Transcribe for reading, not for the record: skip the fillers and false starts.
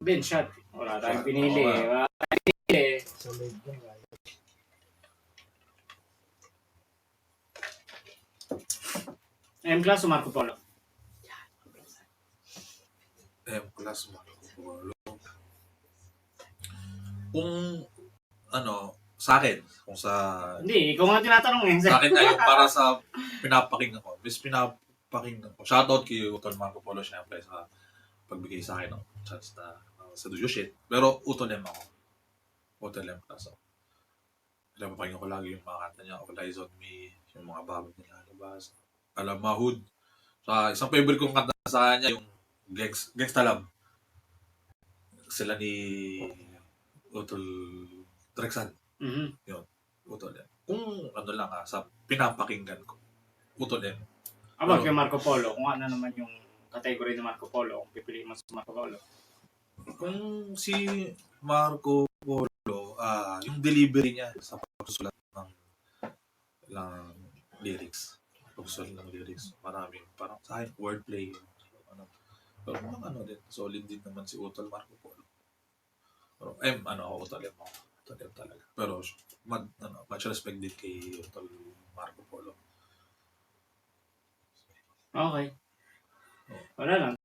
Ben shot. Wala tayong Oo pinili. nga. Wala tayong pinili. Solid yun. M-Class o Marco Polo? M plus Marco Polo. Kung ano, sa akin, kung sa Hindi, ikaw nga tinatanong eh. sa akin na yung para sa pinapakinggan ko. Bis pinapakinggan ko. Shoutout kay Utol Marco Polo syempre sa pagbigay sa akin ng chance na sa Do You Shit. Pero Utol M ako. Utol M plus ako. Pinapakinggan ko lagi yung mga kanta niya. All Eyes on Me, yung mga bago niya nalabas. Alam Mahud. Sa isang favorite kong kanta sa kanya yung Gangsta Love. Sila ni Utol Drexan. Yun. Utol M. Kung ano lang sa pinapakinggan ko. Utol M. About kay Marco Polo, kung ano naman yung category ni Marco Polo, kung pipiliin mo sa Marco Polo. Kung si Marco Polo, yung delivery niya sa pagsusulat ng lyrics. Pagsusulat ng lyrics. Maraming, parang sa akin, wordplay. Pero ano din, solid din naman si Utol Marco Polo. Pero Utol M ako. Utol M talaga. Pero much respect din kay Utol Marco Polo. Okay. Wala lang.